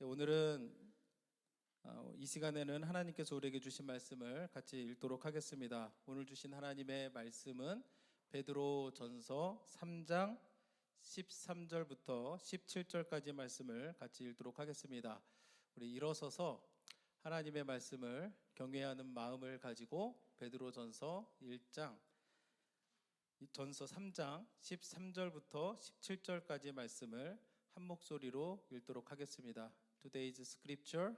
오늘은 이 시간에는 하나님께서 우리에게 주신 말씀을 같이 읽도록 하겠습니다. 오늘 주신 하나님의 말씀은 베드로 전서 3장 13절부터 17절까지 말씀을 같이 읽도록 하겠습니다. 우리 일어서서 하나님의 말씀을 경외하는 마음을 가지고 베드로 전서 3장 13절부터 17절까지 말씀을 한 목소리로 읽도록 하겠습니다. Today's scripture,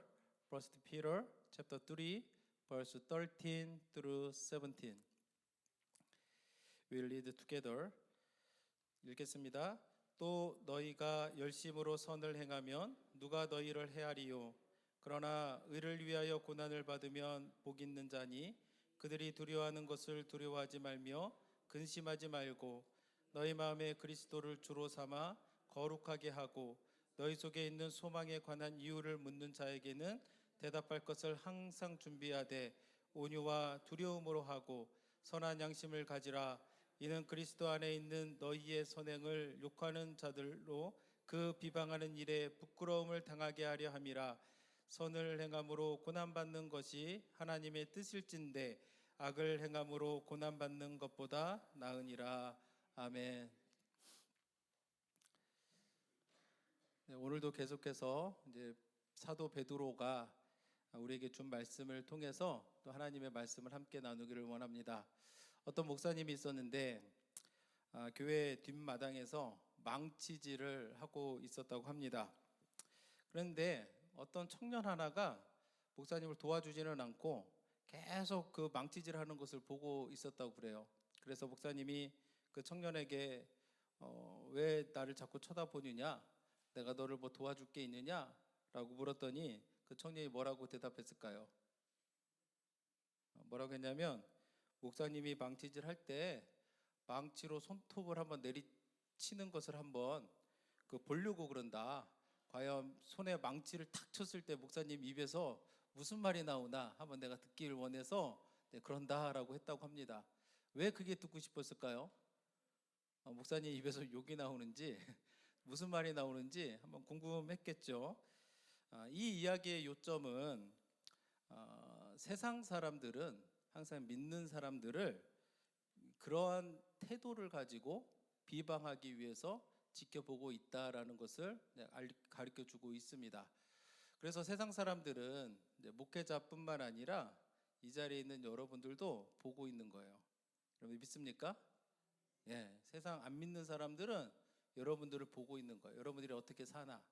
1 Peter chapter 3, verse 13 through 17. We'll read together. 읽겠습니다. 또 너희가 열심으로 선을 행하면 누가 너희를 해하리요? 그러나 의를 위하여 고난을 받으면 복 있는 자니 그들이 두려워하는 것을 두려워하지 말며 근심하지 말고 너희 마음에 그리스도를 주로 삼아 거룩하게 하고 너희 속에 있는 소망에 관한 이유를 묻는 자에게는 대답할 것을 항상 준비하되 온유와 두려움으로 하고 선한 양심을 가지라. 이는 그리스도 안에 있는 너희의 선행을 욕하는 자들로 그 비방하는 일에 부끄러움을 당하게 하려 함이라. 선을 행함으로 고난받는 것이 하나님의 뜻일진데 악을 행함으로 고난받는 것보다 나으니라. 아멘. 네, 오늘도 계속해서 이제 사도 베드로가 우리에게 준 말씀을 통해서 또 하나님의 말씀을 함께 나누기를 원합니다. 어떤 목사님이 있었는데 교회 뒷마당에서 망치질을 하고 있었다고 합니다. 그런데 어떤 청년 하나가 목사님을 도와주지는 않고 계속 그 망치질하는 것을 보고 있었다고 그래요. 그래서 목사님이 그 청년에게 왜 나를 자꾸 쳐다보느냐? 내가 너를 뭐 도와줄 게 있느냐? 라고 물었더니 그 청년이 뭐라고 대답했을까요? 뭐라고 했냐면 목사님이 망치질 할 때 망치로 손톱을 한번 내리치는 것을 한번 보려고 그런다. 과연 손에 망치를 탁 쳤을 때 목사님 입에서 무슨 말이 나오나 한번 내가 듣기를 원해서 그런다라고 했다고 합니다. 왜 그게 듣고 싶었을까요? 목사님 입에서 욕이 나오는지 무슨 말이 나오는지 한번 궁금했겠죠. 이 이야기의 요점은 세상 사람들은 항상 믿는 사람들을 그러한 태도를 가지고 비방하기 위해서 지켜보고 있다라는 것을 가르쳐 주고 있습니다. 그래서 세상 사람들은 목회자뿐만 아니라 이 자리에 있는 여러분들도 보고 있는 거예요. 여러분 믿습니까? 예, 세상 안 믿는 사람들은 여러분들을 보고 있는 거예요. 여러분들이 어떻게 사나,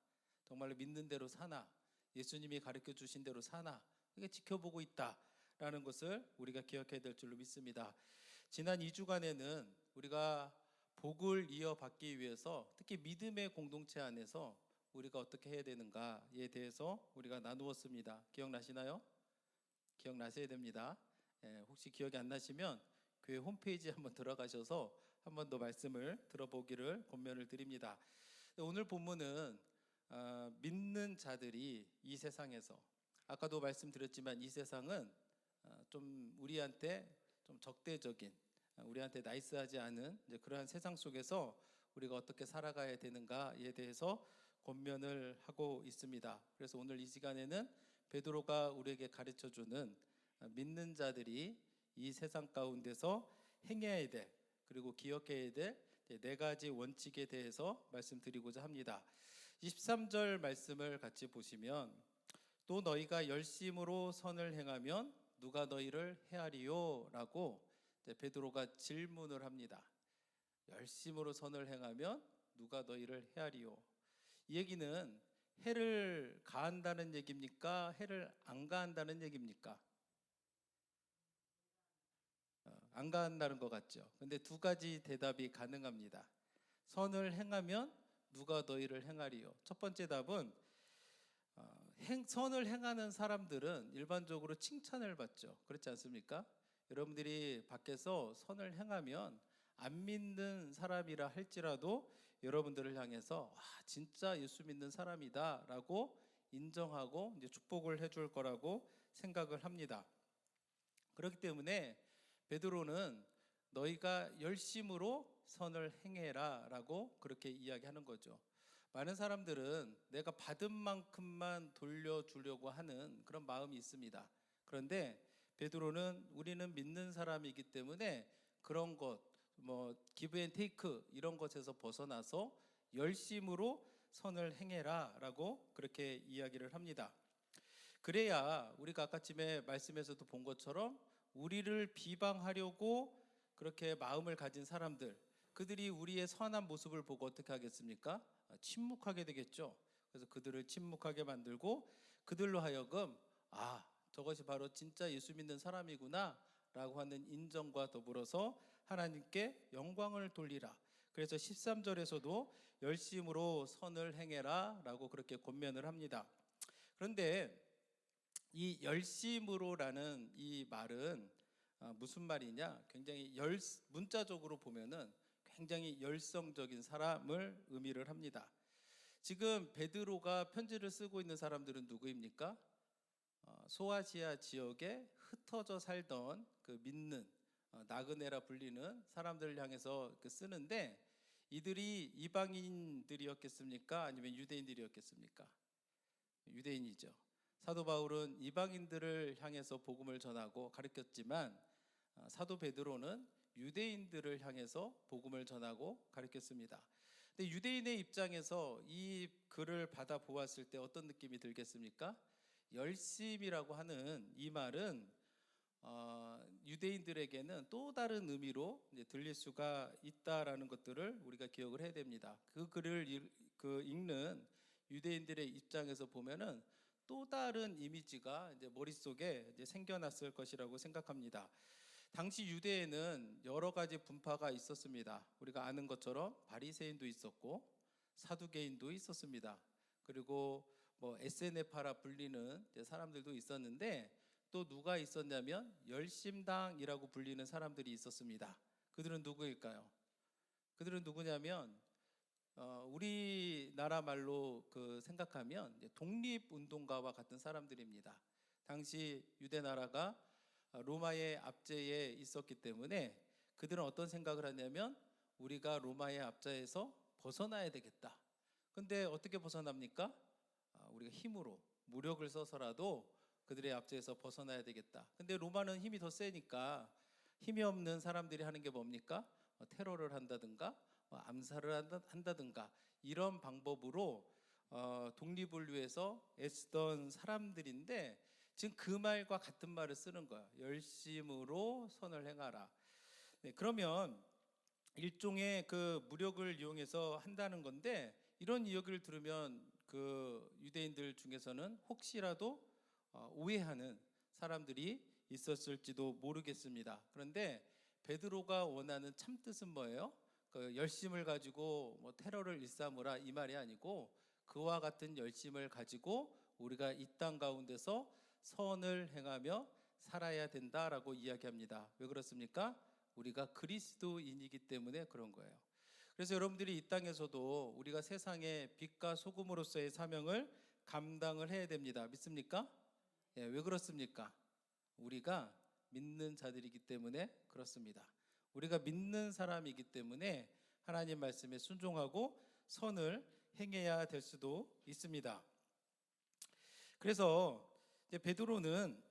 정말로 믿는 대로 사나, 예수님이 가르쳐 주신 대로 사나, 이게 지켜보고 있다라는 것을 우리가 기억해야 될 줄로 믿습니다. 지난 2주간에는 우리가 복을 이어받기 위해서 특히 믿음의 공동체 안에서 우리가 어떻게 해야 되는가에 대해서 우리가 나누었습니다. 기억나시나요? 기억나셔야 됩니다. 혹시 기억이 안 나시면 교회 홈페이지에 한번 들어가셔서 한 번 더 말씀을 들어보기를 권면을 드립니다. 오늘 본문은 믿는 자들이 이 세상에서, 아까도 말씀드렸지만 이 세상은 좀 우리한테 좀 적대적인, 우리한테 나이스하지 않은 그러한 세상 속에서 우리가 어떻게 살아가야 되는가에 대해서 권면을 하고 있습니다. 그래서 오늘 이 시간에는 베드로가 우리에게 가르쳐주는 믿는 자들이 이 세상 가운데서 행해야 될, 그리고 기억해야 될 네 가지 원칙에 대해서 말씀드리고자 합니다. 23절 말씀을 같이 보시면 또 너희가 열심으로 선을 행하면 누가 너희를 해하리요? 라고 베드로가 질문을 합니다. 열심으로 선을 행하면 누가 너희를 해하리요? 이 얘기는 해를 가한다는 얘기입니까? 해를 안 가한다는 얘기입니까? 안 가한다는 것 같죠. 근데 두 가지 대답이 가능합니다. 선을 행하면 누가 너희를 행하리요? 첫 번째 답은 선을 행하는 사람들은 일반적으로 칭찬을 받죠. 그렇지 않습니까? 여러분들이 밖에서 선을 행하면 안 믿는 사람이라 할지라도 여러분들을 향해서 진짜 예수 믿는 사람이다 라고 인정하고 이제 축복을 해줄 거라고 생각을 합니다. 그렇기 때문에 베드로는 너희가 열심으로 선을 행해라 라고 그렇게 이야기하는 거죠. 많은 사람들은 내가 받은 만큼만 돌려주려고 하는 그런 마음이 있습니다. 그런데 베드로는 우리는 믿는 사람이기 때문에 그런 것, 뭐 기브 앤 테이크 이런 것에서 벗어나서 열심으로 선을 행해라라고 그렇게 이야기를 합니다. 그래야 우리가 아까쯤에 말씀에서도 본 것처럼 우리를 비방하려고 그렇게 마음을 가진 사람들, 그들이 우리의 선한 모습을 보고 어떻게 하겠습니까? 침묵하게 되겠죠. 그래서 그들을 침묵하게 만들고 그들로 하여금 저것이 바로 진짜 예수 믿는 사람이구나 라고 하는 인정과 더불어서 하나님께 영광을 돌리라. 그래서 13절에서도 열심으로 선을 행해라 라고 그렇게 권면을 합니다. 그런데 이 열심으로라는 이 말은 무슨 말이냐? 굉장히 문자적으로 보면은 굉장히 열성적인 사람을 의미를 합니다. 지금 베드로가 편지를 쓰고 있는 사람들은 누구입니까? 소아시아 지역에 흩어져 살던 그 믿는 나그네라 불리는 사람들을 향해서 쓰는데, 이들이 이방인들이었겠습니까? 아니면 유대인들이었겠습니까? 유대인이죠. 사도 바울은 이방인들을 향해서 복음을 전하고 가르쳤지만 사도 베드로는 유대인들을 향해서 복음을 전하고 가르쳤습니다. 근데 유대인의 입장에서 이 글을 받아 보았을 때 어떤 느낌이 들겠습니까? 열심이라고 하는 이 말은 유대인들에게는 또 다른 의미로 들릴 수가 있다라는 것들을 우리가 기억을 해야 됩니다. 그 글을 읽는 유대인들의 입장에서 보면은 또 다른 이미지가 이제 머릿속에 이제 생겨났을 것이라고 생각합니다. 당시 유대에는 여러 가지 분파가 있었습니다. 우리가 아는 것처럼 바리새인도 있었고 사두개인도 있었습니다. 그리고 뭐 에세네파라 불리는 사람들도 있었는데, 또 누가 있었냐면 열심당이라고 불리는 사람들이 있었습니다. 그들은 누구일까요? 그들은 누구냐면 우리나라 말로 생각하면 독립운동가와 같은 사람들입니다. 당시 유대 나라가 로마의 압제에 있었기 때문에 그들은 어떤 생각을 하냐면 우리가 로마의 압제에서 벗어나야 되겠다. 근데 어떻게 벗어납니까? 우리가 힘으로 무력을 써서라도 그들의 압제에서 벗어나야 되겠다. 근데 로마는 힘이 더 세니까 힘이 없는 사람들이 하는 게 뭡니까? 테러를 한다든가 암살을 한다든가 이런 방법으로 독립을 위해서 애쓰던 사람들인데, 지금 그 말과 같은 말을 쓰는 거야. 열심으로 선을 행하라. 네, 그러면 일종의 그 무력을 이용해서 한다는 건데, 이런 이야기를 들으면 그 유대인들 중에서는 혹시라도 오해하는 사람들이 있었을지도 모르겠습니다. 그런데 베드로가 원하는 참뜻은 뭐예요? 그 열심을 가지고 뭐 테러를 일삼으라 이 말이 아니고, 그와 같은 열심을 가지고 우리가 이 땅 가운데서 선을 행하며 살아야 된다라고 이야기합니다. 왜 그렇습니까? 우리가 그리스도인이기 때문에 그런 거예요. 그래서 여러분들이 이 땅에서도 우리가 세상의 빛과 소금으로서의 사명을 감당을 해야 됩니다. 믿습니까? 예, 왜 그렇습니까? 우리가 믿는 자들이기 때문에 그렇습니다. 우리가 믿는 사람이기 때문에 하나님 말씀에 순종하고 선을 행해야 될 수도 있습니다. 그래서 이제 베드로는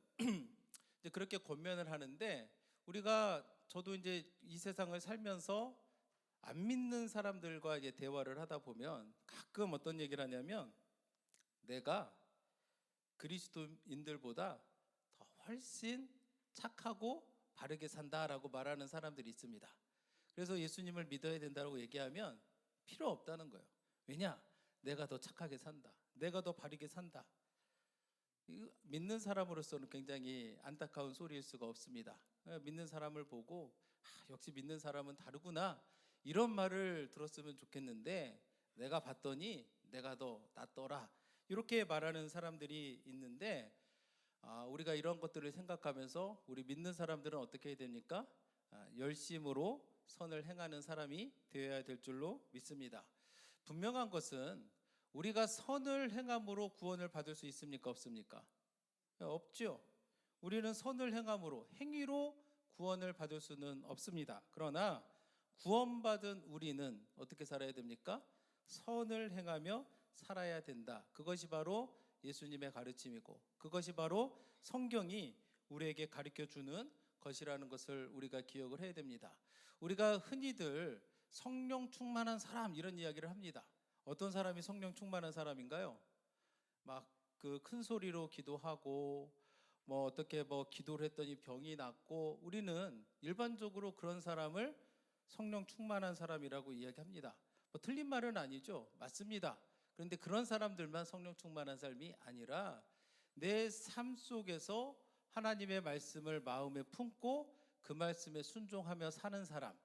이제 그렇게 권면을 하는데, 저도 이제 이 세상을 살면서 안 믿는 사람들과 이제 대화를 하다 보면 가끔 어떤 얘기를 하냐면, 내가 그리스도인들보다 더 훨씬 착하고 바르게 산다라고 말하는 사람들이 있습니다. 그래서 예수님을 믿어야 된다고 얘기하면 필요 없다는 거예요. 왜냐? 내가 더 착하게 산다. 내가 더 바르게 산다. 믿는 사람으로서는 굉장히 안타까운 소리일 수가 없습니다. 믿는 사람을 보고 역시 믿는 사람은 다르구나 이런 말을 들었으면 좋겠는데, 내가 봤더니 내가 더 낫더라 이렇게 말하는 사람들이 있는데, 우리가 이런 것들을 생각하면서 우리 믿는 사람들은 어떻게 해야 됩니까? 열심으로 선을 행하는 사람이 되어야 될 줄로 믿습니다. 분명한 것은 우리가 선을 행함으로 구원을 받을 수 있습니까? 없습니까? 없죠. 우리는 선을 행함으로, 행위로 구원을 받을 수는 없습니다. 그러나 구원받은 우리는 어떻게 살아야 됩니까? 선을 행하며 살아야 된다. 그것이 바로 예수님의 가르침이고 그것이 바로 성경이 우리에게 가르쳐 주는 것이라는 것을 우리가 기억을 해야 됩니다. 우리가 흔히들 성령 충만한 사람 이런 이야기를 합니다. 어떤 사람이 성령 충만한 사람인가요? 막 그 큰 소리로 기도하고 뭐 어떻게 뭐 기도를 했더니 병이 낫고 우리는 일반적으로 그런 사람을 성령 충만한 사람이라고 이야기합니다. 뭐 틀린 말은 아니죠. 맞습니다. 그런데 그런 사람들만 성령 충만한 삶이 아니라 내 삶 속에서 하나님의 말씀을 마음에 품고 그 말씀에 순종하며 사는 사람,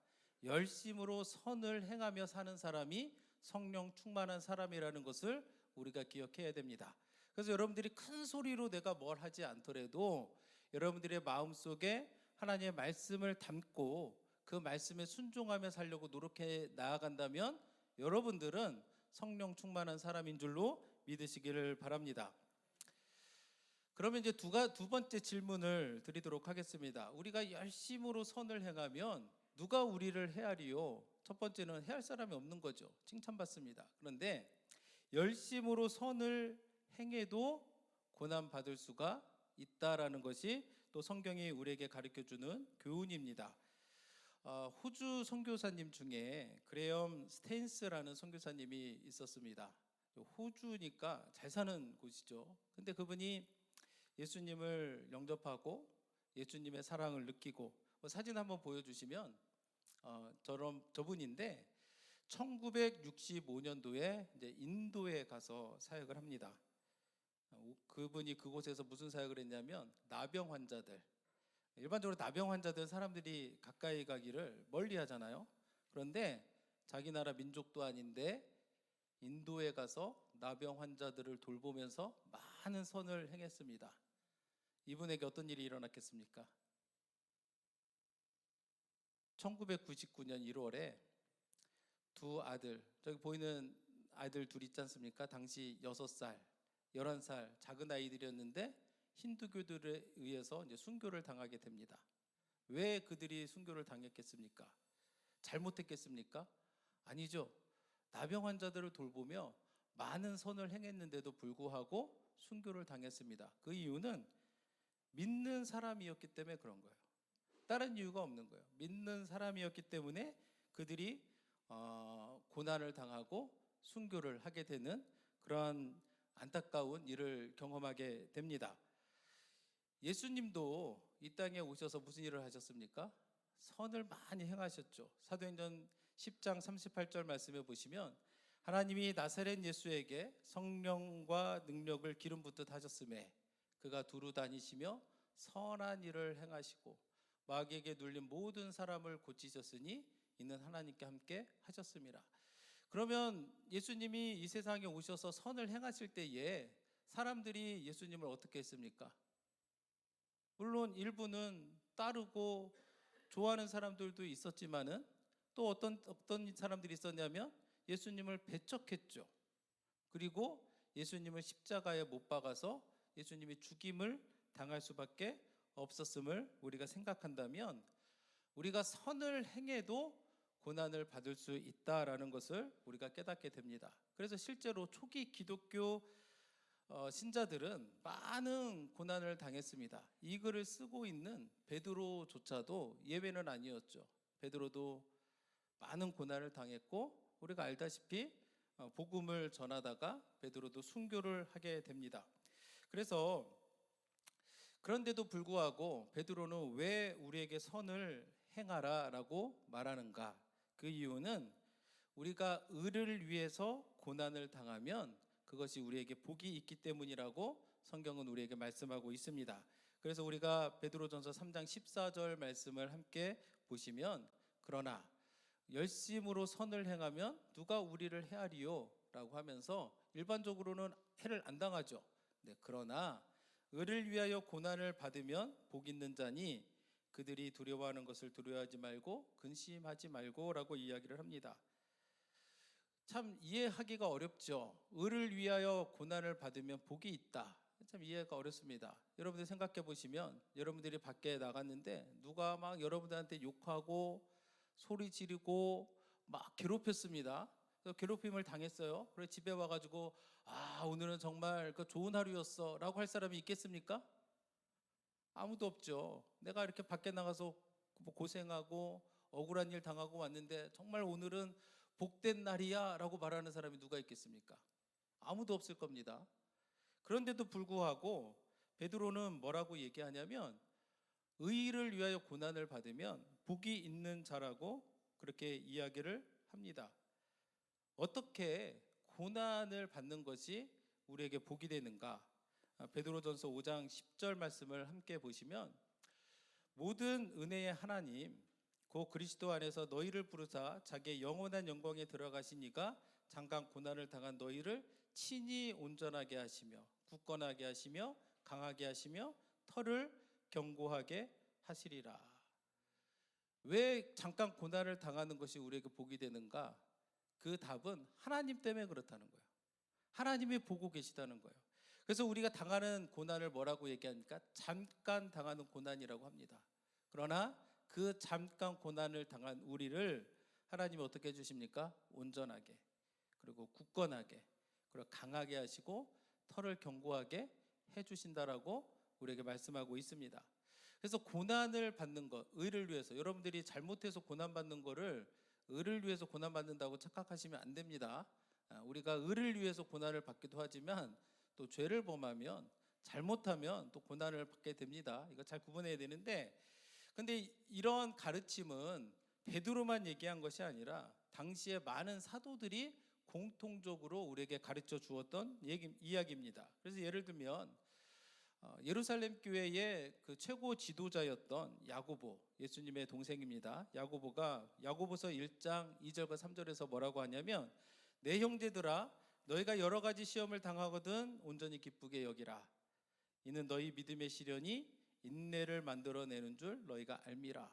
열심으로 선을 행하며 사는 사람이 성령 충만한 사람이라는 것을 우리가 기억해야 됩니다. 그래서 여러분들이 큰 소리로 내가 뭘 하지 않더라도 여러분들의 마음속에 하나님의 말씀을 담고 그 말씀에 순종하며 살려고 노력해 나아간다면 여러분들은 성령 충만한 사람인 줄로 믿으시기를 바랍니다. 그러면 이제 두 번째 질문을 드리도록 하겠습니다. 우리가 열심으로 선을 행하면 누가 우리를 헤아리요? 첫 번째는 헤아릴 사람이 없는 거죠. 칭찬받습니다. 그런데 열심으로 선을 행해도 고난 받을 수가 있다라는 것이 또 성경이 우리에게 가르쳐 주는 교훈입니다. 호주 선교사님 중에 그레엄 스테인스라는 선교사님이 있었습니다. 호주니까 잘 사는 곳이죠. 근데 그분이 예수님을 영접하고 예수님의 사랑을 느끼고 사진 한번 보여주시면 저분인데 1965년도에 이제 인도에 가서 사역을 합니다. 그분이 그곳에서 무슨 사역을 했냐면 나병 환자들, 일반적으로 나병 환자들 사람들이 가까이 가기를 멀리 하잖아요. 그런데 자기 나라 민족도 아닌데 인도에 가서 나병 환자들을 돌보면서 많은 선을 행했습니다. 이분에게 어떤 일이 일어났겠습니까? 1999년 1월에 두 아들, 저기 보이는 아이들 둘 있지 않습니까? 당시 6살, 11살 작은 아이들이었는데 힌두교들에 의해서 이제 순교를 당하게 됩니다. 왜 그들이 순교를 당했겠습니까? 잘못했겠습니까? 아니죠. 나병 환자들을 돌보며 많은 선을 행했는데도 불구하고 순교를 당했습니다. 그 이유는 믿는 사람이었기 때문에 그런 거예요. 다른 이유가 없는 거예요. 믿는 사람이었기 때문에 그들이 고난을 당하고 순교를 하게 되는 그러한 안타까운 일을 경험하게 됩니다. 예수님도 이 땅에 오셔서 무슨 일을 하셨습니까? 선을 많이 행하셨죠. 사도행전 10장 38절 말씀에 보시면 하나님이 나사렛 예수에게 성령과 능력을 기름 붓듯 하셨음에 그가 두루 다니시며 선한 일을 행하시고 마귀에게 눌린 모든 사람을 고치셨으니 이는 하나님께 함께 하셨습니다. 그러면 예수님이 이 세상에 오셔서 선을 행하실 때에 사람들이 예수님을 어떻게 했습니까? 물론 일부는 따르고 좋아하는 사람들도 있었지만은 또 어떤 사람들이 있었냐면 예수님을 배척했죠. 그리고 예수님을 십자가에 못 박아서 예수님이 죽임을 당할 수밖에 없었음을 우리가 생각한다면 우리가 선을 행해도 고난을 받을 수 있다라는 것을 우리가 깨닫게 됩니다. 그래서 실제로 초기 기독교 신자들은 많은 고난을 당했습니다. 이 글을 쓰고 있는 베드로조차도 예외는 아니었죠. 베드로도 많은 고난을 당했고 우리가 알다시피 복음을 전하다가 베드로도 순교를 하게 됩니다. 그래서 그런데도 불구하고 베드로는 왜 우리에게 선을 행하라라고 말하는가? 그 이유는 우리가 의를 위해서 고난을 당하면 그것이 우리에게 복이 있기 때문이라고 성경은 우리에게 말씀하고 있습니다. 그래서 우리가 베드로전서 3장 14절 말씀을 함께 보시면 그러나 열심으로 선을 행하면 누가 우리를 헤아리요? 라고 하면서 일반적으로는 해를 안 당하죠. 네, 그러나 의를 위하여 고난을 받으면 복 있는 자니 그들이 두려워하는 것을 두려워하지 말고 근심하지 말고 라고 이야기를 합니다. 참 이해하기가 어렵죠. 의를 위하여 고난을 받으면 복이 있다. 참 이해가 어렵습니다. 여러분들 생각해 보시면 여러분들이 밖에 나갔는데 누가 막 여러분들한테 욕하고 소리 지르고 막 괴롭혔습니다. 그래서 괴롭힘을 당했어요. 그래서 집에 와가지고 오늘은 정말 그 좋은 하루였어라고 할 사람이 있겠습니까? 아무도 없죠. 내가 이렇게 밖에 나가서 뭐 고생하고 억울한 일 당하고 왔는데 정말 오늘은 복된 날이야라고 말하는 사람이 누가 있겠습니까? 아무도 없을 겁니다. 그런데도 불구하고 베드로는 뭐라고 얘기하냐면 의를 위하여 고난을 받으면 복이 있는 자라고 그렇게 이야기를 합니다. 어떻게 고난을 받는 것이 우리에게 복이 되는가? 베드로전서 5장 10절 말씀을 함께 보시면 모든 은혜의 하나님 곧 그리스도 안에서 너희를 부르사 자기의 영원한 영광에 들어가시니가 장강 고난을 당한 너희를 친히 온전하게 하시며 굳건하게 하시며 강하게 하시며 터를 견고하게 하시리라. 왜 잠깐 고난을 당하는 것이 우리에게 복이 되는가? 그 답은 하나님 때문에 그렇다는 거예요. 하나님이 보고 계시다는 거예요. 그래서 우리가 당하는 고난을 뭐라고 얘기합니까? 잠깐 당하는 고난이라고 합니다. 그러나 그 잠깐 고난을 당한 우리를 하나님이 어떻게 해주십니까? 온전하게, 그리고 굳건하게, 그리고 강하게 하시고 터를 견고하게 해주신다라고 우리에게 말씀하고 있습니다. 그래서 고난을 받는 것, 의를 위해서, 여러분들이 잘못해서 고난받는 거를 의를 위해서 고난받는다고 착각하시면 안 됩니다. 우리가 의를 위해서 고난을 받기도 하지만 또 죄를 범하면, 잘못하면 또 고난을 받게 됩니다. 이거 잘 구분해야 되는데, 근데 이런 가르침은 베드로만 얘기한 것이 아니라 당시에 많은 사도들이 공통적으로 우리에게 가르쳐 주었던 이야기입니다. 그래서 예를 들면 예루살렘 교회의 그 최고 지도자였던 야고보, 예수님의 동생입니다. 야고보가 야고보서 1장 2절과 3절에서 뭐라고 하냐면 내 형제들아 너희가 여러 가지 시험을 당하거든 온전히 기쁘게 여기라. 이는 너희 믿음의 시련이 인내를 만들어내는 줄 너희가 알미라.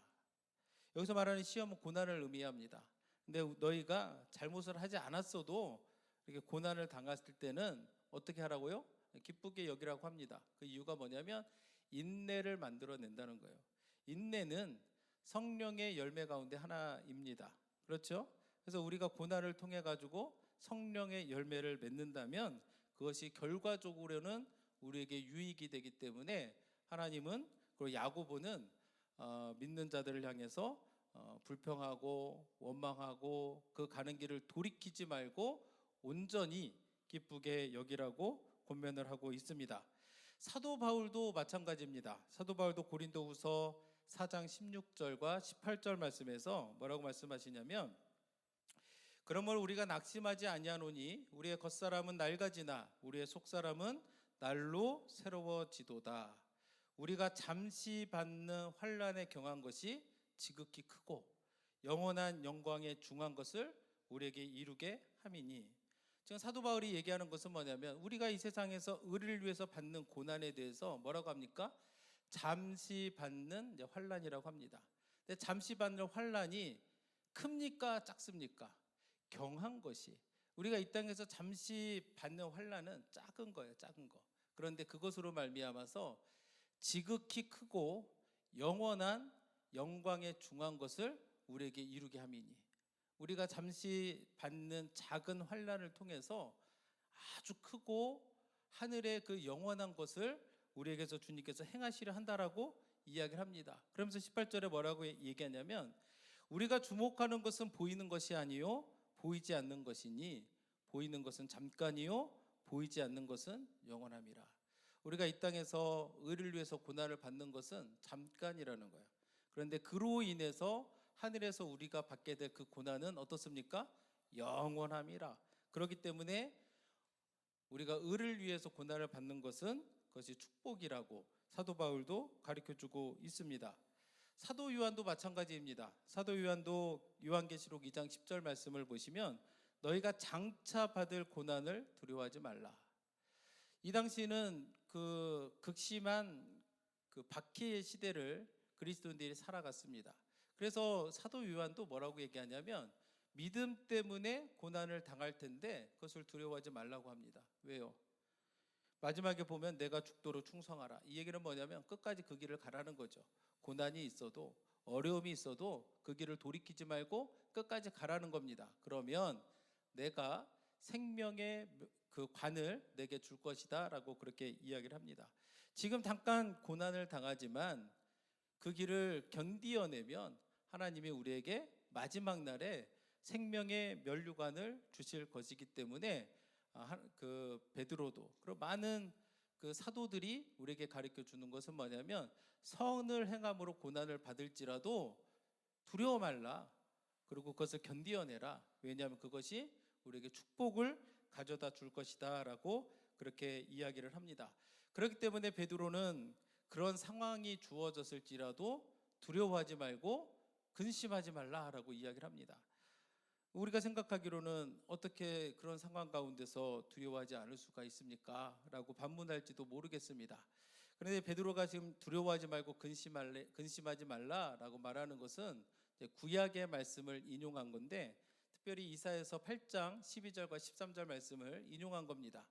여기서 말하는 시험은 고난을 의미합니다. 근데 너희가 잘못을 하지 않았어도 이렇게 고난을 당했을 때는 어떻게 하라고요? 기쁘게 여기라고 합니다. 그 이유가 뭐냐면 인내를 만들어낸다는 거예요. 인내는 성령의 열매 가운데 하나입니다. 그렇죠? 그래서 우리가 고난을 통해 가지고 성령의 열매를 맺는다면 그것이 결과적으로는 우리에게 유익이 되기 때문에 하나님은, 그리고 야고보는 믿는 자들을 향해서 불평하고 원망하고 그 가는 길을 돌이키지 말고 온전히 기쁘게 여기라고 권면을 하고 있습니다. 사도 바울도 마찬가지입니다. 사도 바울도 고린도후서 4장 16절과 18절 말씀에서 뭐라고 말씀하시냐면 그러므로 우리가 낙심하지 아니하노니 우리의 겉사람은 낡아지나 우리의 속사람은 날로 새로워지도다. 우리가 잠시 받는 환난에 경한 것이 지극히 크고 영원한 영광에 중한 것을 우리에게 이루게 함이니. 지금 사도 바울이 얘기하는 것은 뭐냐면 우리가 이 세상에서 의를 위해서 받는 고난에 대해서 뭐라고 합니까? 잠시 받는 환난이라고 합니다. 근데 잠시 받는 환난이 큽니까 작습니까? 경한 것이, 우리가 이 땅에서 잠시 받는 환난은 작은 거예요. 작은 거. 그런데 그것으로 말미암아서 지극히 크고 영원한 영광에 중한 것을 우리에게 이루게 함이니. 우리가 잠시 받는 작은 환난을 통해서 아주 크고 하늘의 그 영원한 것을 우리에게서 주님께서 행하시려 한다라고 이야기를 합니다. 그러면서 18절에 뭐라고 얘기하냐면 우리가 주목하는 것은 보이는 것이 아니요 보이지 않는 것이니 보이는 것은 잠깐이요 보이지 않는 것은 영원함이라. 우리가 이 땅에서 의를 위해서 고난을 받는 것은 잠깐이라는 거예요. 그런데 그로 인해서 하늘에서 우리가 받게 될 그 고난은 어떻습니까? 영원함이라. 그렇기 때문에 우리가 의를 위해서 고난을 받는 것은 그것이 축복이라고 사도 바울도 가르쳐주고 있습니다. 사도 요한도 마찬가지입니다. 사도 요한도 요한계시록 2장 10절 말씀을 보시면 너희가 장차 받을 고난을 두려워하지 말라. 이 당시는 그 극심한 그 박해의 시대를 그리스도인들이 살아갔습니다. 그래서 사도 요한도 뭐라고 얘기하냐면 믿음 때문에 고난을 당할 텐데 그것을 두려워하지 말라고 합니다. 왜요? 마지막에 보면 내가 죽도록 충성하라. 이 얘기는 뭐냐면 끝까지 그 길을 가라는 거죠. 고난이 있어도 어려움이 있어도 그 길을 돌이키지 말고 끝까지 가라는 겁니다. 그러면 내가 생명의 그 관을 내게 줄 것이다라고 그렇게 이야기를 합니다. 지금 잠깐 고난을 당하지만 그 길을 견디어내면 하나님이 우리에게 마지막 날에 생명의 면류관을 주실 것이기 때문에 그 베드로도 그리고 많은 그 사도들이 우리에게 가르쳐 주는 것은 뭐냐면 선을 행함으로 고난을 받을지라도 두려워 말라. 그리고 그것을 견디어내라. 왜냐하면 그것이 우리에게 축복을 가져다 줄 것이다라고 그렇게 이야기를 합니다. 그렇기 때문에 베드로는 그런 상황이 주어졌을지라도 두려워하지 말고 근심하지 말라라고 이야기를 합니다. 우리가 생각하기로는 어떻게 그런 상황 가운데서 두려워하지 않을 수가 있습니까? 라고 반문할지도 모르겠습니다. 그런데 베드로가 지금 두려워하지 말고 근심하지 말라라고 말하는 것은 구약의 말씀을 인용한 건데, 특별히 이사야서 8장 12절과 13절 말씀을 인용한 겁니다.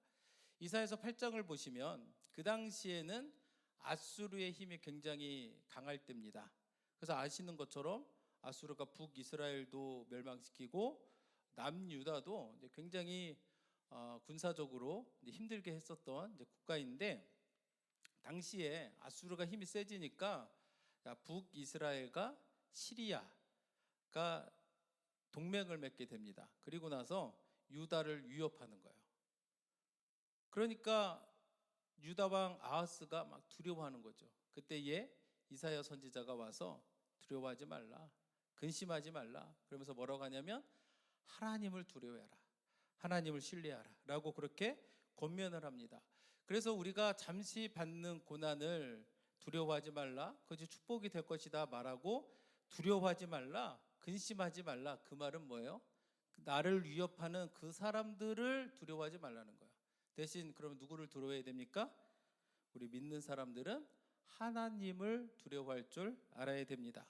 이사야서 8장을 보시면 그 당시에는 아수르의 힘이 굉장히 강할 때입니다. 그래서 아시는 것처럼 아수르가 북이스라엘도 멸망시키고 남유다도 굉장히 군사적으로 힘들게 했었던 국가인데, 당시에 아수르가 힘이 세지니까 북이스라엘과 시리아가 동맹을 맺게 됩니다. 그리고 나서 유다를 위협하는 거예요. 그러니까 유다 왕 아하스가 막 두려워하는 거죠. 그때에 이사야 선지자가 와서 두려워하지 말라, 근심하지 말라, 그러면서 뭐라고 하냐면 하나님을 두려워해라, 하나님을 신뢰하라 라고 그렇게 권면을 합니다. 그래서 우리가 잠시 받는 고난을 두려워하지 말라, 그것이 축복이 될 것이다 말하고 두려워하지 말라, 근심하지 말라, 그 말은 뭐예요? 나를 위협하는 그 사람들을 두려워하지 말라는 거예요. 대신 그러면 누구를 두려워해야 됩니까? 우리 믿는 사람들은 하나님을 두려워할 줄 알아야 됩니다.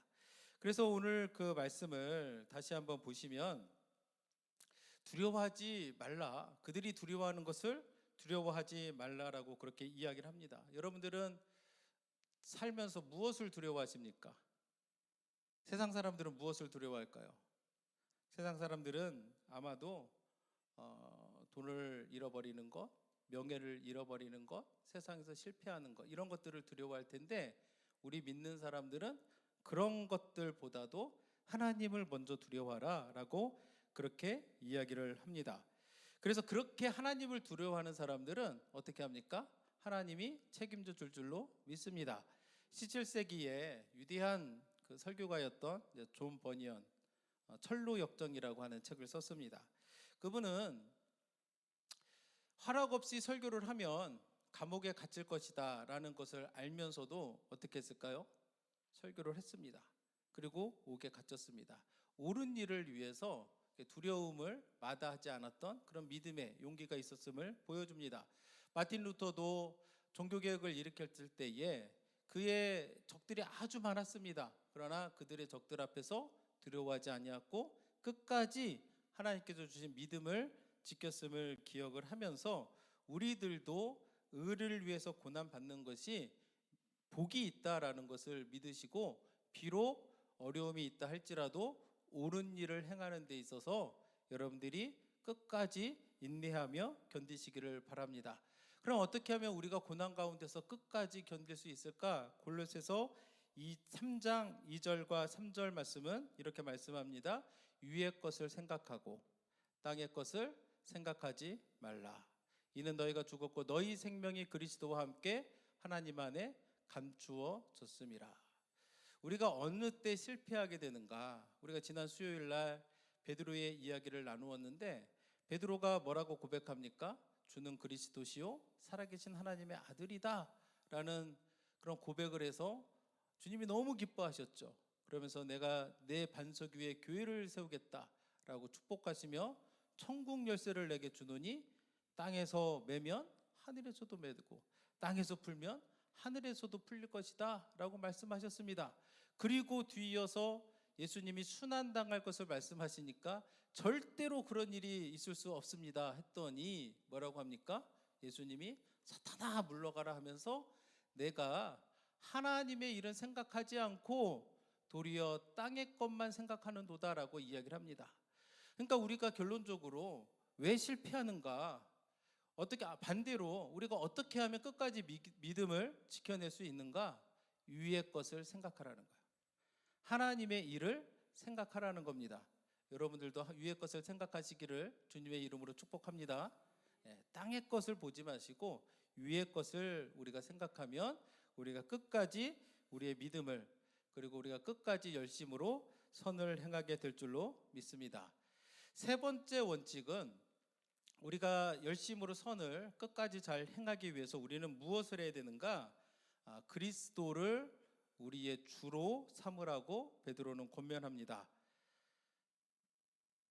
그래서 오늘 그 말씀을 다시 한번 보시면 두려워하지 말라, 그들이 두려워하는 것을 두려워하지 말라라고 그렇게 이야기를 합니다. 여러분들은 살면서 무엇을 두려워하십니까? 세상 사람들은 무엇을 두려워할까요? 세상 사람들은 아마도 돈을 잃어버리는 것, 명예를 잃어버리는 것, 세상에서 실패하는 것, 이런 것들을 두려워할 텐데, 우리 믿는 사람들은 그런 것들보다도 하나님을 먼저 두려워하라 라고 그렇게 이야기를 합니다. 그래서 그렇게 하나님을 두려워하는 사람들은 어떻게 합니까? 하나님이 책임져 줄 줄로 믿습니다. 17세기에 위대한 그 설교가였던 존 버니언, 철로 역정이라고 하는 책을 썼습니다. 그분은 허락 없이 설교를 하면 감옥에 갇힐 것이다 라는 것을 알면서도 어떻게 했을까요? 설교를 했습니다. 그리고 옥에 갇혔습니다. 옳은 일을 위해서 두려움을 마다하지 않았던 그런 믿음의 용기가 있었음을 보여줍니다. 마틴 루터도 종교개혁을 일으켰을 때에 그의 적들이 아주 많았습니다. 그러나 그들의 적들 앞에서 두려워하지 아니었고 끝까지 하나님께서 주신 믿음을 지켰음을 기억을 하면서 우리들도 의를 위해서 고난받는 것이 복이 있다라는 것을 믿으시고, 비록 어려움이 있다 할지라도 옳은 일을 행하는 데 있어서 여러분들이 끝까지 인내하며 견디시기를 바랍니다. 그럼 어떻게 하면 우리가 고난 가운데서 끝까지 견딜 수 있을까? 골로새서 3장 2절과 3절 말씀은 이렇게 말씀합니다. 위의 것을 생각하고 땅의 것을 생각하지 말라. 이는 너희가 죽었고 너희 생명이 그리스도와 함께 하나님 안에 감추어졌음이라. 우리가 어느 때 실패하게 되는가? 우리가 지난 수요일 날 베드로의 이야기를 나누었는데, 베드로가 뭐라고 고백합니까? 주는 그리스도시요 살아계신 하나님의 아들이다 라는 그런 고백을 해서 주님이 너무 기뻐하셨죠. 그러면서 내가 내 반석 위에 교회를 세우겠다 라고 축복하시며 천국 열쇠를 내게 주노니 땅에서 매면 하늘에서도 매고 땅에서 풀면 하늘에서도 풀릴 것이다 라고 말씀하셨습니다. 그리고 뒤이어서 예수님이 순환당할 것을 말씀하시니까 절대로 그런 일이 있을 수 없습니다 했더니 뭐라고 합니까? 예수님이 사탄아 물러가라 하면서 내가 하나님의 일은 생각하지 않고 도리어 땅의 것만 생각하는 도다라고 이야기를 합니다. 그러니까 우리가 결론적으로 왜 실패하는가? 어떻게 반대로 우리가 어떻게 하면 끝까지 믿음을 지켜낼 수 있는가? 위의 것을 생각하라는 거예요. 하나님의 일을 생각하라는 겁니다. 여러분들도 위의 것을 생각하시기를 주님의 이름으로 축복합니다. 땅의 것을 보지 마시고 위의 것을 우리가 생각하면 우리가 끝까지 우리의 믿음을, 그리고 우리가 끝까지 열심으로 선을 행하게 될 줄로 믿습니다. 세 번째 원칙은 우리가 열심으로 선을 끝까지 잘 행하기 위해서 우리는 무엇을 해야 되는가? 그리스도를 우리의 주로 삼으라고 베드로는 권면합니다.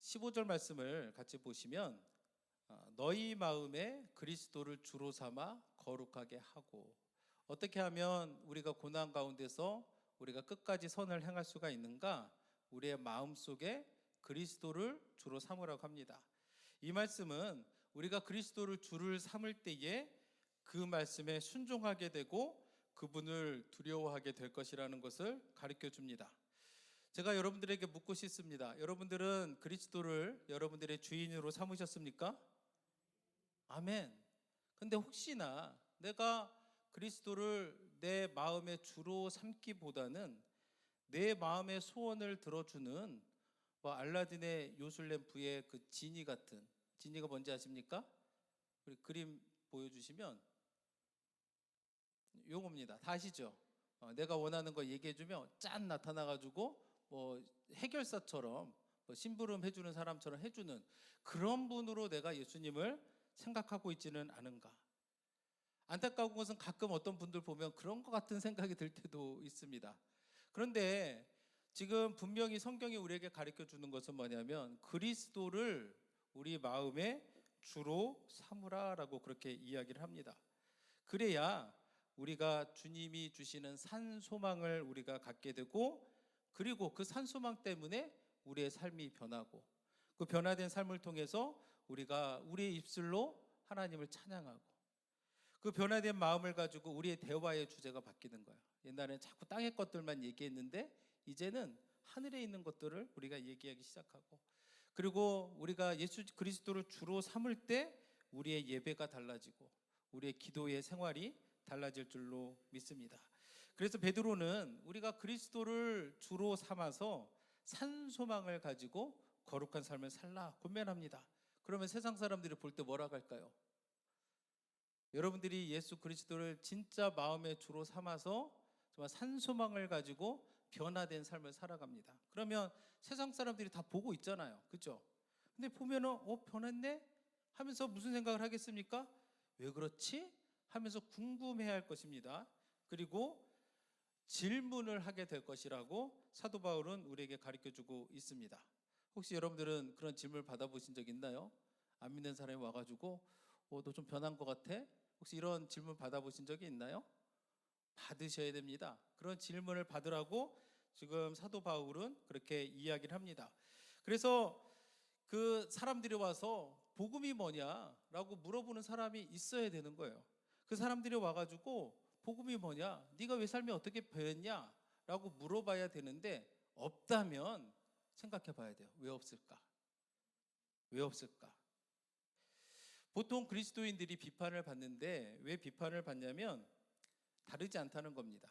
15절 말씀을 같이 보시면 너희 마음에 그리스도를 주로 삼아 거룩하게 하고. 어떻게 하면 우리가 고난 가운데서 우리가 끝까지 선을 행할 수가 있는가? 우리의 마음속에 그리스도를 주로 삼으라고 합니다. 이 말씀은 우리가 그리스도를 주를 삼을 때에 그 말씀에 순종하게 되고 그분을 두려워하게 될 것이라는 것을 가르쳐 줍니다. 제가 여러분들에게 묻고 싶습니다. 여러분들은 그리스도를 여러분들의 주인으로 삼으셨습니까? 아멘. 근데 혹시나 내가 그리스도를 내 마음의 주로 삼기보다는 내 마음의 소원을 들어주는 알라딘의 요술램프의 그 지니 같은, 지니가 뭔지 아십니까? 우리 그림 보여주시면 요겁니다. 다 아시죠? 내가 원하는 거 얘기해주면 짠 나타나가지고 해결사처럼 심부름 해주는 사람처럼 해주는 그런 분으로 내가 예수님을 생각하고 있지는 않은가. 안타까운 것은 가끔 어떤 분들 보면 그런 것 같은 생각이 들 때도 있습니다. 그런데 지금 분명히 성경이 우리에게 가르쳐 주는 것은 뭐냐면 그리스도를 우리 마음에 주로 삼으라라고 그렇게 이야기를 합니다. 그래야 우리가 주님이 주시는 산 소망을 우리가 갖게 되고, 그리고 그 산 소망 때문에 우리의 삶이 변하고, 그 변화된 삶을 통해서 우리가 우리의 입술로 하나님을 찬양하고, 그 변화된 마음을 가지고 우리의 대화의 주제가 바뀌는 거예요. 옛날에는 자꾸 땅의 것들만 얘기했는데 이제는 하늘에 있는 것들을 우리가 얘기하기 시작하고, 그리고 우리가 예수 그리스도를 주로 삼을 때 우리의 예배가 달라지고 우리의 기도의 생활이 달라질 줄로 믿습니다. 그래서 베드로는 우리가 그리스도를 주로 삼아서 산 소망을 가지고 거룩한 삶을 살라 권면합니다. 그러면 세상 사람들이 볼 때 뭐라고 할까요? 여러분들이 예수 그리스도를 진짜 마음의 주로 삼아서 정말 산 소망을 가지고 변화된 삶을 살아갑니다. 그러면 세상 사람들이 다 보고 있잖아요. 그렇죠? 근데 보면은 변했네? 하면서 무슨 생각을 하겠습니까? 왜 그렇지? 하면서 궁금해할 것입니다. 그리고 질문을 하게 될 것이라고 사도 바울은 우리에게 가르쳐주고 있습니다. 혹시 여러분들은 그런 질문을 받아보신 적 있나요? 안 믿는 사람이 와가지고 너 좀 변한 것 같아? 혹시 이런 질문 받아보신 적이 있나요? 받으셔야 됩니다. 그런 질문을 받으라고 지금 사도 바울은 그렇게 이야기를 합니다. 그래서 그 사람들이 와서 복음이 뭐냐라고 물어보는 사람이 있어야 되는 거예요. 그 사람들이 와가지고 복음이 뭐냐? 네가 왜 삶이 어떻게 변했냐? 라고 물어봐야 되는데 없다면 생각해 봐야 돼요. 왜 없을까? 왜 없을까? 보통 그리스도인들이 비판을 받는데 왜 비판을 받냐면 다르지 않다는 겁니다.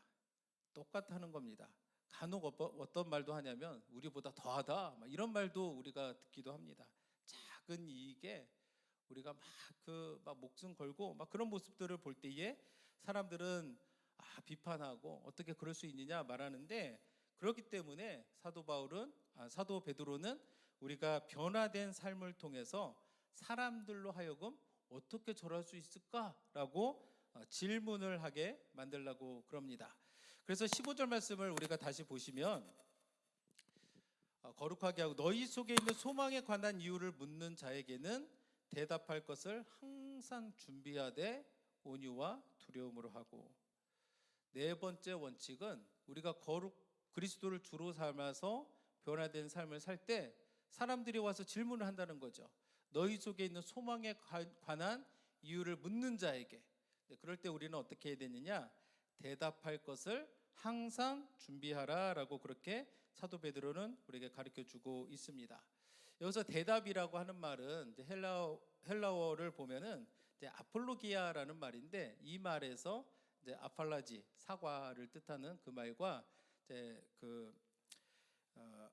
똑같다는 겁니다. 간혹 어떤 말도 하냐면 우리보다 더하다 이런 말도 우리가 듣기도 합니다. 작은 이익에 우리가 막 목숨 걸고 막 그런 모습들을 볼 때에 사람들은 비판하고 어떻게 그럴 수 있느냐 말하는데, 그렇기 때문에 사도 베드로는 우리가 변화된 삶을 통해서 사람들로 하여금 어떻게 저럴 수 있을까라고 질문을 하게 만들려고 그럽니다. 그래서 15절 말씀을 우리가 다시 보시면 거룩하게 하고 너희 속에 있는 소망에 관한 이유를 묻는 자에게는 대답할 것을 항상 준비하되 온유와 두려움으로 하고. 네 번째 원칙은 우리가 그리스도를 주로 삼아서 변화된 삶을 살 때 사람들이 와서 질문을 한다는 거죠. 너희 속에 있는 소망에 관한 이유를 묻는 자에게. 그럴 때 우리는 어떻게 해야 되느냐? 대답할 것을 항상 준비하라라고 그렇게 사도 베드로는 우리에게 가르쳐 주고 있습니다. 여기서 대답이라고 하는 말은 이제 헬라어를 보면은 이제 아폴로기아라는 말인데, 이 말에서 이제 아팔라지, 사과를 뜻하는 그 말과 이제 어,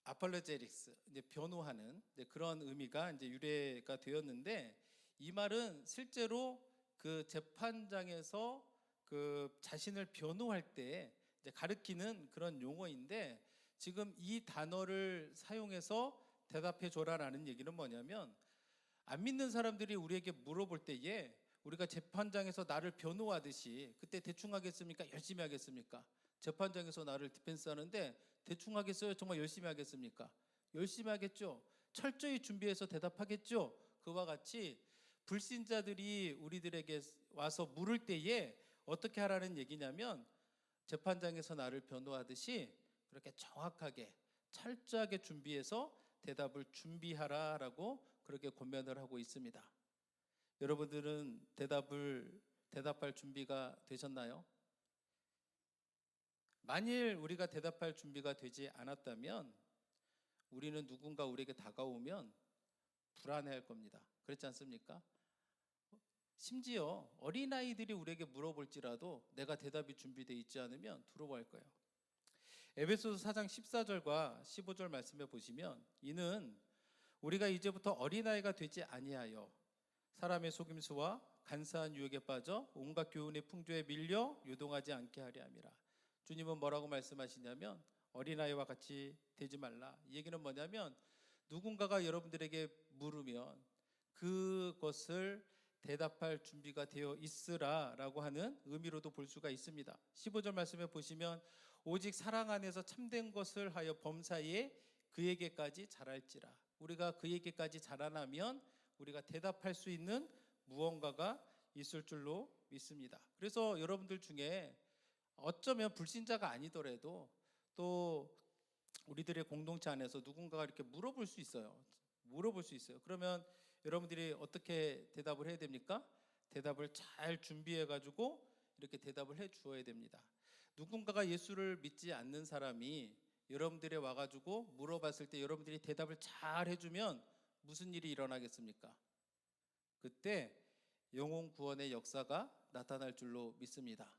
아폴로제릭스, 이제 변호하는 이제 그런 의미가 이제 유래가 되었는데, 이 말은 실제로 그 재판장에서 그 자신을 변호할 때 이제 가리키는 그런 용어인데, 지금 이 단어를 사용해서 대답해 줘라라는 얘기는 뭐냐면, 안 믿는 사람들이 우리에게 물어볼 때에 우리가 재판장에서 나를 변호하듯이 그때 대충 하겠습니까? 열심히 하겠습니까? 재판장에서 나를 디펜스 하는데 대충 하겠어요? 정말 열심히 하겠습니까? 열심히 하겠죠. 철저히 준비해서 대답하겠죠. 그와 같이 불신자들이 우리들에게 와서 물을 때에 어떻게 하라는 얘기냐면, 재판장에서 나를 변호하듯이 그렇게 정확하게 철저하게 준비해서 대답을 준비하라라고 그렇게 권면을 하고 있습니다. 여러분들은 대답할 준비가 되셨나요? 만일 우리가 대답할 준비가 되지 않았다면 우리는 누군가 우리에게 다가오면 불안해할 겁니다. 그렇지 않습니까? 심지어 어린아이들이 우리에게 물어볼지라도 내가 대답이 준비되어 있지 않으면 두려워할 거예요. 에베소서 4장 14절과 15절 말씀에 보시면, 이는 우리가 이제부터 어린아이가 되지 아니하여 사람의 속임수와 간사한 유혹에 빠져 온갖 교훈의 풍조에 밀려 요동하지 않게 하려 함이라. 주님은 뭐라고 말씀하시냐면, 어린아이와 같이 되지 말라. 이 얘기는 뭐냐면, 누군가가 여러분들에게 물으면 그것을 대답할 준비가 되어 있으라라고 하는 의미로도 볼 수가 있습니다. 15절 말씀에 보시면, 오직 사랑 안에서 참된 것을 하여 범사에 그에게까지 자랄지라. 우리가 그에게까지 자라나면 우리가 대답할 수 있는 무언가가 있을 줄로 믿습니다. 그래서 여러분들 중에 어쩌면 불신자가 아니더라도 또 우리들의 공동체 안에서 누군가가 이렇게 물어볼 수 있어요. 그러면 여러분들이 어떻게 대답을 해야 됩니까? 대답을 잘 준비해 가지고 이렇게 대답을 해 주어야 됩니다. 누군가가 예수를 믿지 않는 사람이 여러분들이 와가지고 물어봤을 때 여러분들이 대답을 잘 해주면 무슨 일이 일어나겠습니까? 그때 영혼 구원의 역사가 나타날 줄로 믿습니다.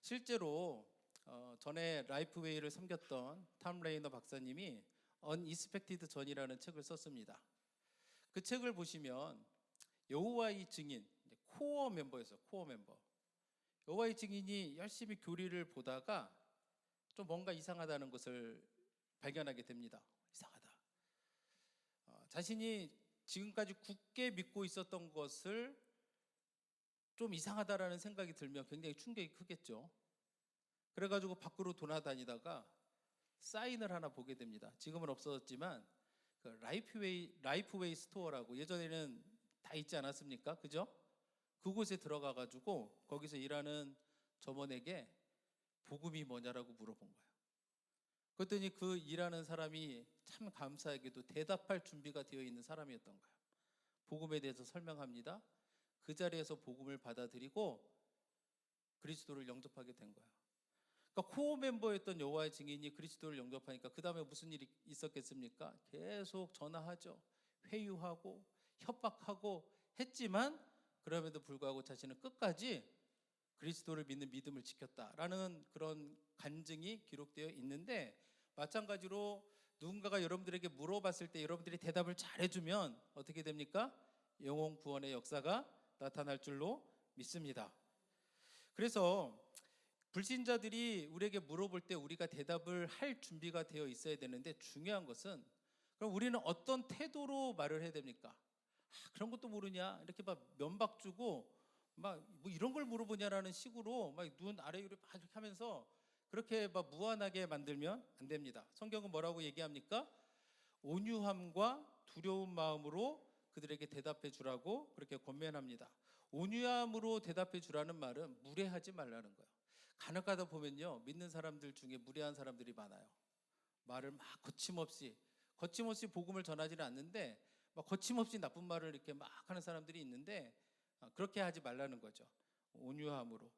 실제로 전에 라이프웨이를 섬겼던 탐 레이너 박사님이 Unexpected Journey라는 책을 썼습니다. 그 책을 보시면 여호와의 증인, 코어 멤버였어요. 코어 멤버. 여호와의 증인이 열심히 교리를 보다가 좀 뭔가 이상하다는 것을 발견하게 됩니다. 이상하다. 자신이 지금까지 굳게 믿고 있었던 것을 좀 이상하다라는 생각이 들면 굉장히 충격이 크겠죠. 그래가지고 밖으로 돌아다니다가 사인을 하나 보게 됩니다. 지금은 없어졌지만 그 라이프웨이 스토어라고 예전에는 다 있지 않았습니까? 그죠? 그곳에 들어가가지고 거기서 일하는 점원에게 복음이 뭐냐라고 물어본 거예요. 그랬더니 그 일하는 사람이 참 감사하게도 대답할 준비가 되어 있는 사람이었던 거예요. 복음에 대해서 설명합니다. 그 자리에서 복음을 받아들이고 그리스도를 영접하게 된 거예요. 그러니까 코어 멤버였던 여호와의 증인이 그리스도를 영접하니까 그 다음에 무슨 일이 있었겠습니까? 계속 전화하죠. 회유하고 협박하고 했지만 그럼에도 불구하고 자신은 끝까지 그리스도를 믿는 믿음을 지켰다라는 그런 간증이 기록되어 있는데, 마찬가지로 누군가가 여러분들에게 물어봤을 때 여러분들이 대답을 잘해주면 어떻게 됩니까? 영혼 구원의 역사가 나타날 줄로 믿습니다. 그래서 불신자들이 우리에게 물어볼 때 우리가 대답을 할 준비가 되어 있어야 되는데, 중요한 것은 그럼 우리는 어떤 태도로 말을 해야 됩니까? 그런 것도 모르냐? 이렇게 막 면박 주고 막 뭐 이런 걸 물어보냐라는 식으로 막 눈 아래 위로 막 이렇게 하면서 그렇게 막 무한하게 만들면 안 됩니다. 성경은 뭐라고 얘기합니까? 온유함과 두려운 마음으로 그들에게 대답해 주라고 그렇게 권면합니다. 온유함으로 대답해 주라는 말은 무례하지 말라는 거예요. 간혹 가다 보면요, 믿는 사람들 중에 무례한 사람들이 많아요. 말을 막 거침없이 복음을 전하지는 않는데 막 거침없이 나쁜 말을 이렇게 막 하는 사람들이 있는데, 그렇게 하지 말라는 거죠. 온유함으로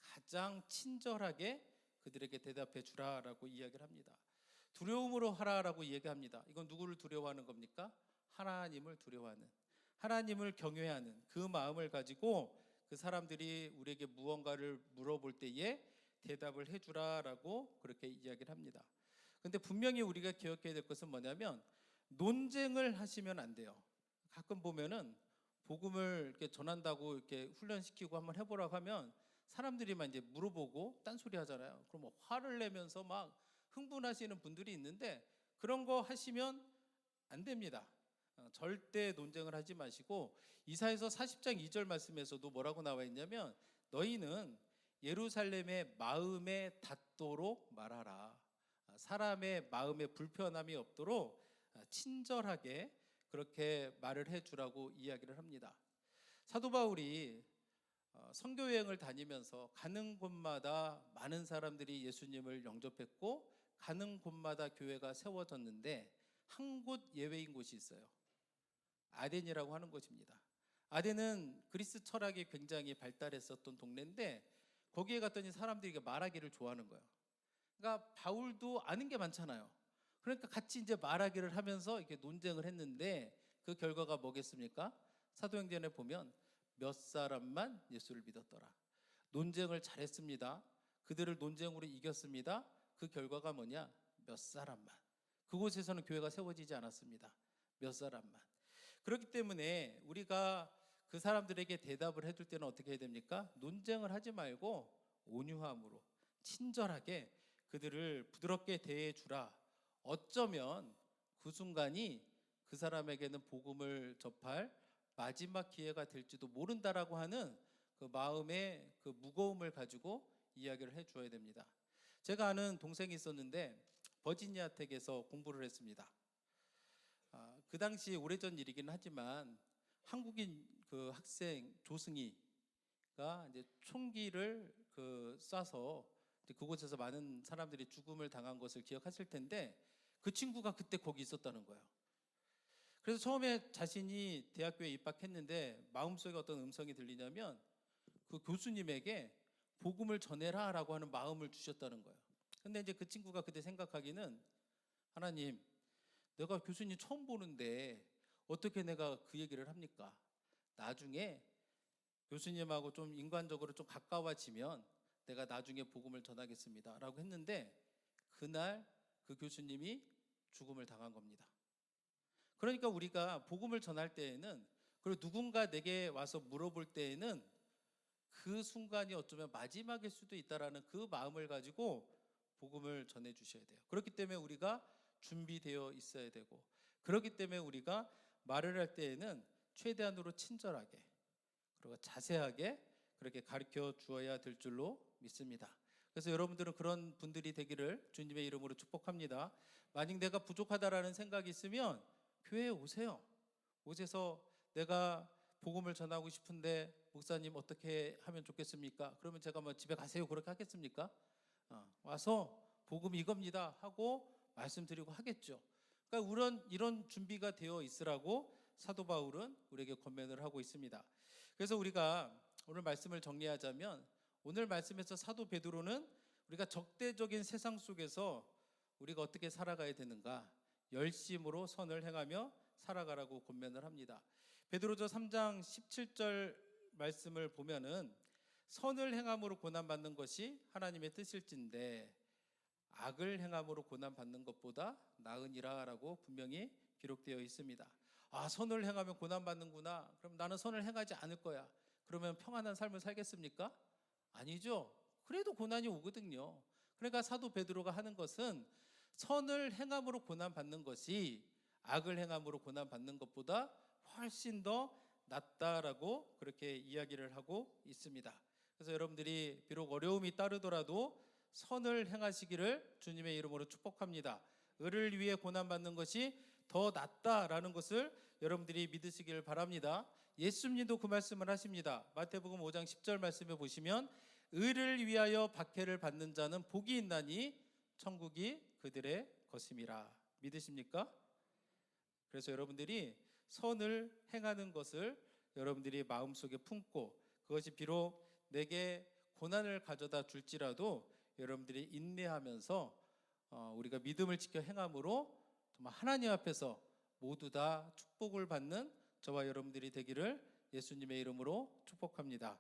가장 친절하게 그들에게 대답해 주라라고 이야기를 합니다. 두려움으로 하라라고 얘기합니다. 이건 누구를 두려워하는 겁니까? 하나님을 두려워하는, 하나님을 경외하는 그 마음을 가지고 그 사람들이 우리에게 무언가를 물어볼 때에 대답을 해주라라고 그렇게 이야기를 합니다. 근데 분명히 우리가 기억해야 될 것은 뭐냐면 논쟁을 하시면 안 돼요. 가끔 보면은 복음을 이렇게 전한다고 이렇게 훈련시키고 한번 해보라고 하면 사람들이만 이제 물어보고 딴소리 하잖아요. 그럼 뭐 화를 내면서 막 흥분하시는 분들이 있는데 그런 거 하시면 안 됩니다. 절대 논쟁을 하지 마시고 이사야서 40장 2절 말씀에서도 뭐라고 나와 있냐면 너희는 예루살렘의 마음에 닿도록 말하라. 사람의 마음에 불편함이 없도록 친절하게 그렇게 말을 해주라고 이야기를 합니다. 사도 바울이 선교 여행을 다니면서 가는 곳마다 많은 사람들이 예수님을 영접했고 가는 곳마다 교회가 세워졌는데 한 곳 예외인 곳이 있어요. 아덴이라고 하는 곳입니다. 아덴은 그리스 철학이 굉장히 발달했었던 동네인데 거기에 갔더니 사람들이 말하기를 좋아하는 거예요. 그러니까 바울도 아는 게 많잖아요. 그러니까 같이 이제 말하기를 하면서 이렇게 논쟁을 했는데 그 결과가 뭐겠습니까? 사도행전에 보면 몇 사람만 예수를 믿었더라. 논쟁을 잘했습니다. 그들을 논쟁으로 이겼습니다. 그 결과가 뭐냐? 몇 사람만. 그곳에서는 교회가 세워지지 않았습니다. 몇 사람만. 그렇기 때문에 우리가 그 사람들에게 대답을 해줄 때는 어떻게 해야 됩니까? 논쟁을 하지 말고 온유함으로 친절하게 그들을 부드럽게 대해주라. 어쩌면 그 순간이 그 사람에게는 복음을 접할 마지막 기회가 될지도 모른다라고 하는 그 마음의 그 무거움을 가지고 이야기를 해주어야 됩니다. 제가 아는 동생이 있었는데 버지니아 텍에서 공부를 했습니다. 그 당시 오래전 일이긴 하지만 한국인 그 학생 조승희가 이제 총기를 쏴서 그곳에서 많은 사람들이 죽음을 당한 것을 기억하실 텐데 그 친구가 그때 거기 있었다는 거예요. 그래서 처음에 자신이 대학교에 입학했는데 마음속에 어떤 음성이 들리냐면 그 교수님에게 복음을 전해라라고 하는 마음을 주셨다는 거예요. 근데 이제 그 친구가 그때 생각하기는 하나님, 내가 교수님 처음 보는데 어떻게 내가 그 얘기를 합니까? 나중에 교수님하고 좀 인간적으로 좀 가까워지면 내가 나중에 복음을 전하겠습니다 라고 했는데 그날 그 교수님이 죽음을 당한 겁니다. 그러니까 우리가 복음을 전할 때에는 그리고 누군가 내게 와서 물어볼 때에는 그 순간이 어쩌면 마지막일 수도 있다라는 그 마음을 가지고 복음을 전해 주셔야 돼요. 그렇기 때문에 우리가 준비되어 있어야 되고 그렇기 때문에 우리가 말을 할 때에는 최대한으로 친절하게 그리고 자세하게 그렇게 가르쳐 주어야 될 줄로 믿습니다. 그래서 여러분들은 그런 분들이 되기를 주님의 이름으로 축복합니다. 만약 내가 부족하다라는 생각이 있으면 교회에 오세요. 오셔서 내가 복음을 전하고 싶은데 목사님 어떻게 하면 좋겠습니까? 그러면 제가 뭐 집에 가세요 그렇게 하겠습니까? 와서 복음 이겁니다 하고 말씀드리고 하겠죠. 그러니까 이런 준비가 되어 있으라고 사도 바울은 우리에게 권면을 하고 있습니다. 그래서 우리가 오늘 말씀을 정리하자면 오늘 말씀에서 사도 베드로는 우리가 적대적인 세상 속에서 우리가 어떻게 살아가야 되는가 열심으로 선을 행하며 살아가라고 권면을 합니다. 베드로서 3장 17절 말씀을 보면은 선을 행함으로 고난받는 것이 하나님의 뜻일진데 악을 행함으로 고난받는 것보다 나으니라 라고 분명히 기록되어 있습니다. 선을 행하면 고난받는구나. 그럼 나는 선을 행하지 않을 거야. 그러면 평안한 삶을 살겠습니까? 아니죠. 그래도 고난이 오거든요. 그러니까 사도 베드로가 하는 것은 선을 행함으로 고난받는 것이 악을 행함으로 고난받는 것보다 훨씬 더 낫다라고 그렇게 이야기를 하고 있습니다. 그래서 여러분들이 비록 어려움이 따르더라도 선을 행하시기를 주님의 이름으로 축복합니다. 의를 위해 고난받는 것이 더 낫다라는 것을 여러분들이 믿으시길 바랍니다. 예수님도 그 말씀을 하십니다. 마태복음 5장 10절 말씀에 보시면 의를 위하여 박해를 받는 자는 복이 있나니 천국이 그들의 것임이라. 믿으십니까? 그래서 여러분들이 선을 행하는 것을 여러분들이 마음속에 품고 그것이 비록 내게 고난을 가져다 줄지라도 여러분들이 인내하면서 우리가 믿음을 지켜 행함으로 정말 하나님 앞에서 모두 다 축복을 받는 저와 여러분들이 되기를 예수님의 이름으로 축복합니다.